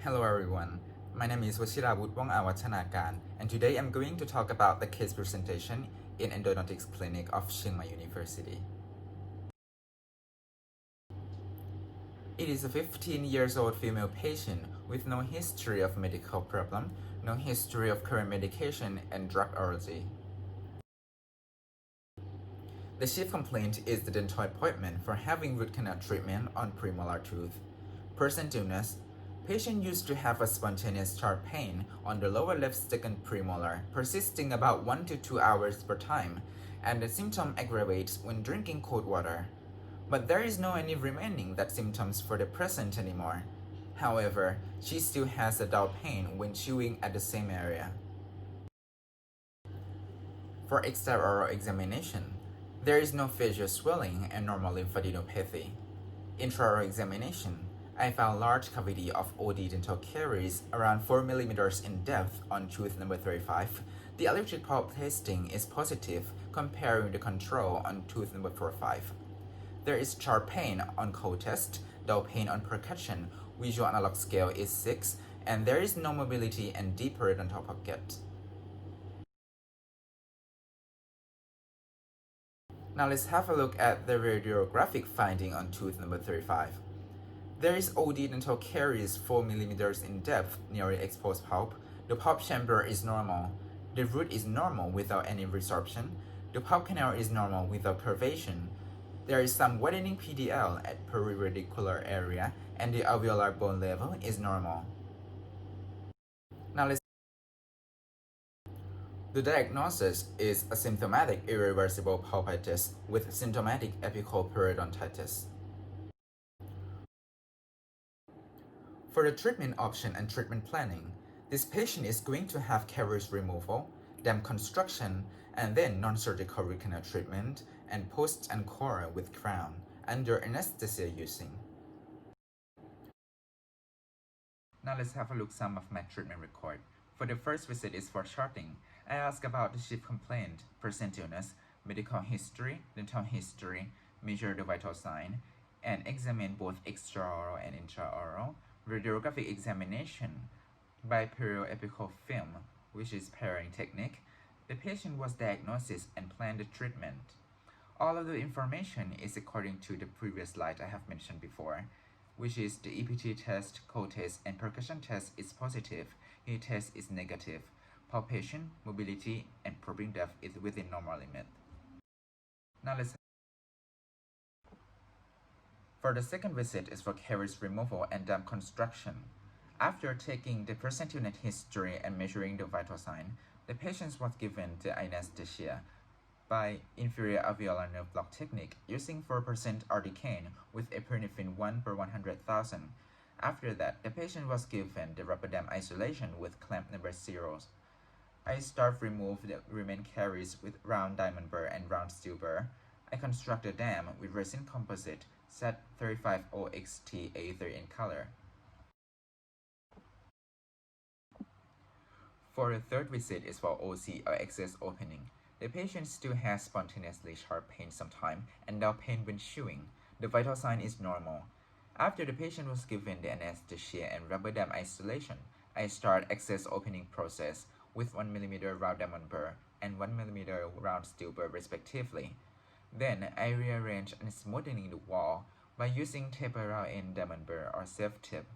Hello everyone, my name is Wachiraวุฒิ Wong Awachanakan, and today I'm going to talk about the case presentation in endodontics clinic of Chiang Mai University. It is a 15 years old female patient with no history of medical problem, no history of current medication, and drug allergy. The chief complaint is the dental appointment for having root canal treatment on premolar tooth. Present illness. Patient used to have a spontaneous sharp pain on the lower left second premolar, persisting about 1 to 2 hours per time, and the symptom aggravates when drinking cold water. But there is no any remaining that symptoms for the present anymore. However, she still has a dull pain when chewing at the same area. For extraoral examination, there is no facial swelling and normal lymphadenopathy. Intraoral examination, I found large cavity of OD dental caries around 4 mm in depth on tooth number 35. The electric pulp testing is positive comparing the control on tooth number 45. There is sharp pain on cold test, dull pain on percussion, visual analog scale is 6, and there is no mobility and deeper dental pocket. Now let's have a look at the radiographic finding on tooth number 35. There is OD dental caries 4 mm in depth near the exposed pulp. The pulp chamber is normal. The root is normal without any resorption. The pulp canal is normal without curvation. There is some widening PDL at periradicular area, and the alveolar bone level is normal. Now let's. The diagnosis is asymptomatic irreversible pulpitis with symptomatic apical periodontitis. For the treatment option and treatment planning, this patient is going to have caries removal, dam construction, and then non-surgical root canal treatment and post-encore with crown under anesthesia using. Now let's have a look some of my treatment record. For the first visit is for charting. I ask about the chief complaint, present illness, medical history, dental history, measure the vital sign, and examine both extraoral and intraoral. Radiographic examination by perioapical film, which is pairing technique. The patient was diagnosed and planned the treatment. All of the information is according to the previous slide I have mentioned before, which is the EPT test, cold test, and percussion test is positive, heat test is negative. Palpation, mobility, and probing depth is within normal limit. Now let's. For the second visit is for caries removal and dam construction. After taking the present unit history and measuring the vital sign, the patient was given the anesthesia by inferior alveolar nerve block technique using 4% articaine with epinephrine 1 per 100,000. After that, the patient was given the rubber dam isolation with clamp number 0. I start remove the remain caries with round diamond burr and round steel burr. I construct the dam with resin composite set 35OXT A3 in color. For the third visit is for OC or excess opening. The patient still has spontaneously sharp pain sometime and dull pain when chewing. The vital sign is normal. After the patient was given the anesthesia and rubber dam isolation, I start excess opening process with 1 mm round diamond burr and 1 mm round steel burr respectively. Then I rearrange and smoothing the wall by using taper in diamond burr or self tip.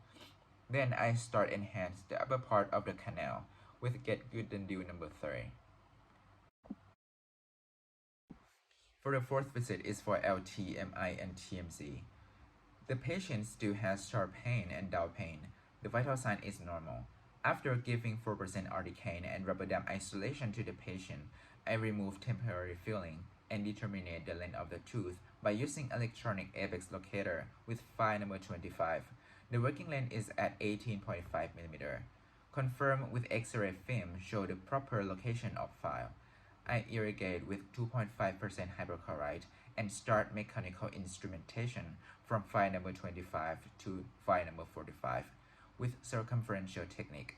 Then I start enhance the upper part of the canal with Get Good and Do number 3. For the fourth visit is for LT, MI, and TMZ. The patient still has sharp pain and dull pain. The vital sign is normal. After giving 4% articaine and rubber dam isolation to the patient, I remove temporary filling and determine the length of the tooth by using electronic apex locator with file number 25. The working length is at 18.5 mm. Confirm with X-ray film show the proper location of file. I irrigate with 2.5% hypochlorite and start mechanical instrumentation from file number 25 to file number 45 with circumferential technique.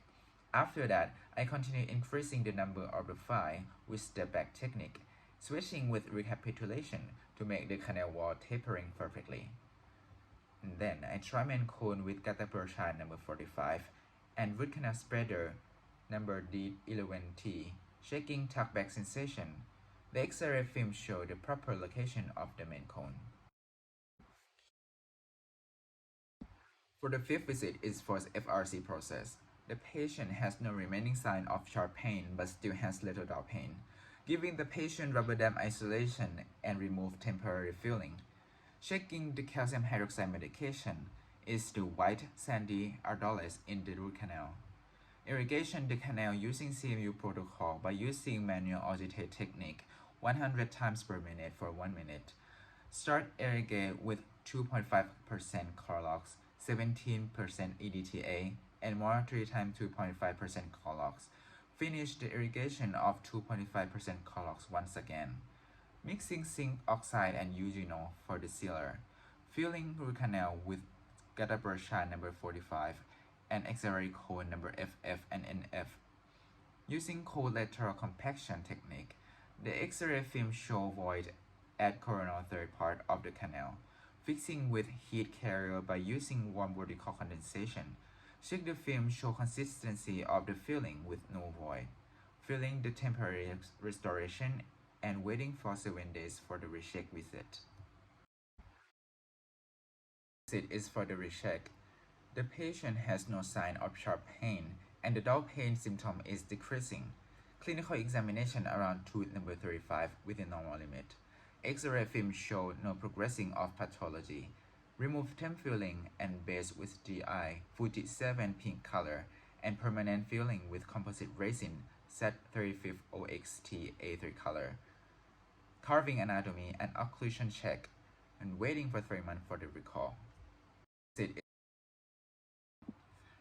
After that, I continue increasing the number of the file with step back technique, switching with recapitulation to make the canal wall tapering perfectly. And then I trim and cone with catapulture number 45 and root canal spreader number D11T, shaking tuckback sensation. The X-ray film showed the proper location of the main cone. For the fifth visit is for the FRC process. The patient has no remaining sign of sharp pain but still has little dull pain. Giving the patient rubber dam isolation and remove temporary filling. Shaking the calcium hydroxide medication is the white sandy ardolase in the root canal. Irrigation the canal using CMU protocol by using manual agitate technique 100 times per minute for 1 minute. Start irrigate with 2.5% Carlox, 17% EDTA, and more 3 times 2.5% Carlox. Finish the irrigation of 2.5% Carlox once again. Mixing zinc oxide and eugenol for the sealer. Filling root canal with gutta-percha number 45 and axillary cone number FF and NF. Using cold lateral compaction technique, the X-ray film show void at coronal third part of the canal. Fixing with heat carrier by using warm vertical condensation. Check the film show consistency of the filling with no void. Filling the temporary restoration and waiting for 7 days for the recheck visit. Visit is for the recheck. The patient has no sign of sharp pain and the dull pain symptom is decreasing. Clinical examination around tooth number 35 within normal limit. X-ray film show no progressing of pathology. Remove temp filling and base with GI, Fuji 7 pink color, and permanent filling with composite resin, set 35 OXT A3 color. Carving anatomy and occlusion check, and waiting for 3 months for the recall.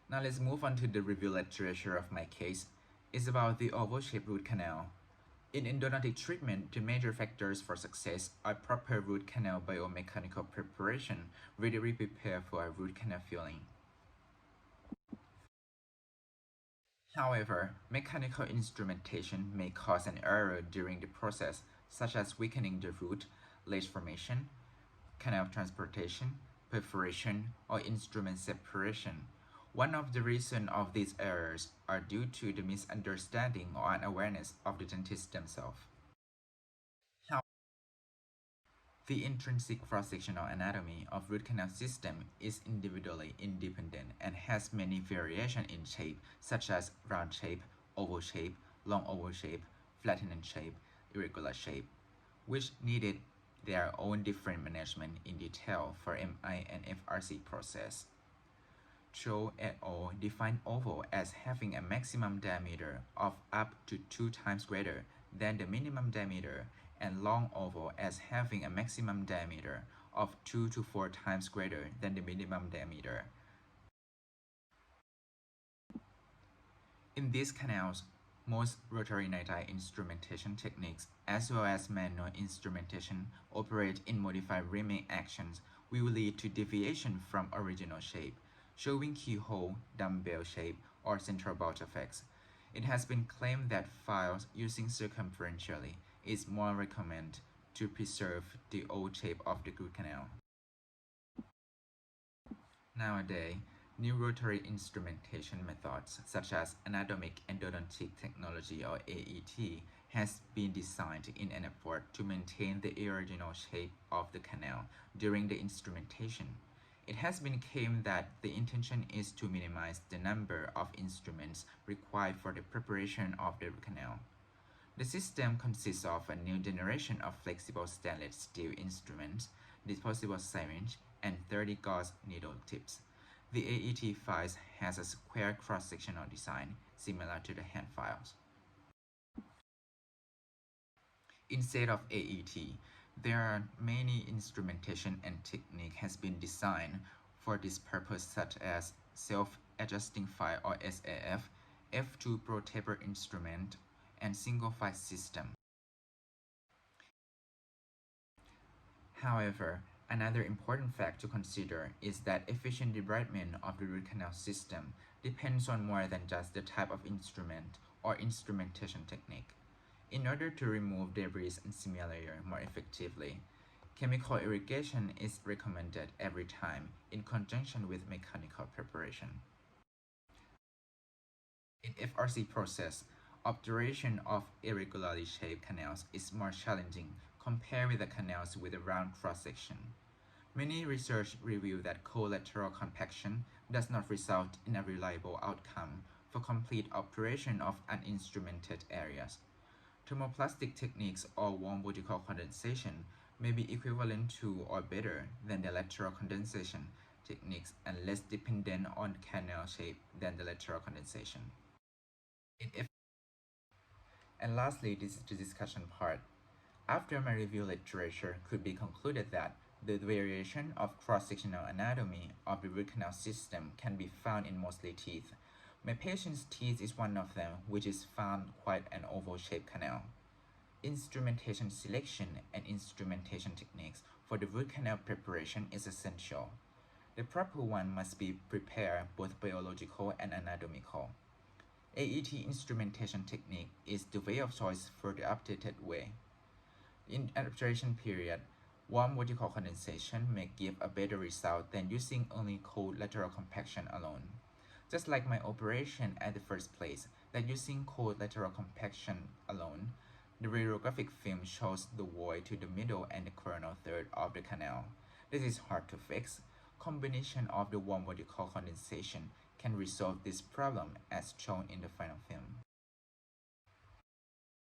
Now let's move on to the review literature of my case. It's about the oval-shaped root canal. In endodontic treatment, the major factors for success are proper root canal biomechanical preparation, ready prepared for root canal filling. However, mechanical instrumentation may cause an error during the process, such as weakening the root, ledge formation, canal transportation, perforation, or instrument separation. One of the reasons of these errors are due to the misunderstanding or unawareness of the dentist themselves. The intrinsic cross-sectional anatomy of root canal system is individually independent and has many variations in shape, such as round shape, oval shape, long oval shape, flattened shape, irregular shape, which needed their own different management in detail for MI and FRC process. Cho et al. Define oval as having a maximum diameter of up to 2 times greater than the minimum diameter, and long oval as having a maximum diameter of 2 to 4 times greater than the minimum diameter. In these canals, most rotary niti instrumentation techniques, as well as manual instrumentation, operate in modified rimming actions will lead to deviation from original shape, showing keyhole, dumbbell shape, or central bulge effects. It has been claimed that files using circumferentially is more recommended to preserve the old shape of the root canal. Nowadays, new rotary instrumentation methods such as anatomic endodontic technology or AET has been designed in an effort to maintain the original shape of the canal during the instrumentation. It has been claimed that the intention is to minimize the number of instruments required for the preparation of the canal. The system consists of a new generation of flexible stainless steel instruments, disposable syringe, and 30 gauge needle tips. The AET files has a square cross-sectional design similar to the hand files. Instead of AET, there are many instrumentation and technique has been designed for this purpose, such as self-adjusting file or SAF, F2 Pro taper instrument, and single file system. However, another important fact to consider is that efficient debridement of the root canal system depends on more than just the type of instrument or instrumentation technique. In order to remove debris and simulator more effectively, chemical irrigation is recommended every time in conjunction with mechanical preparation. In FRC process, obturation of irregularly shaped canals is more challenging compared with the canals with a round cross-section. Many research reveal that collateral compaction does not result in a reliable outcome for complete obturation of uninstrumented areas. Thermoplastic techniques or warm vertical condensation may be equivalent to or better than the lateral condensation techniques and less dependent on canal shape than the lateral condensation. And lastly, this is the discussion part. After my review literature could be concluded that the variation of cross-sectional anatomy of the root canal system can be found in mostly teeth. My patient's teeth is one of them, which is found quite an oval-shaped canal. Instrumentation selection and instrumentation techniques for the root canal preparation is essential. The proper one must be prepared both biological and anatomical. AET instrumentation technique is the way of choice for the updated way. In observation period, warm vertical condensation may give a better result than using only cold lateral compaction alone. Just like my operation at the first place, that using cold lateral compaction alone, the radiographic film shows the void to the middle and the coronal third of the canal. This is hard to fix. Combination of the warm vertical condensation can resolve this problem as shown in the final film.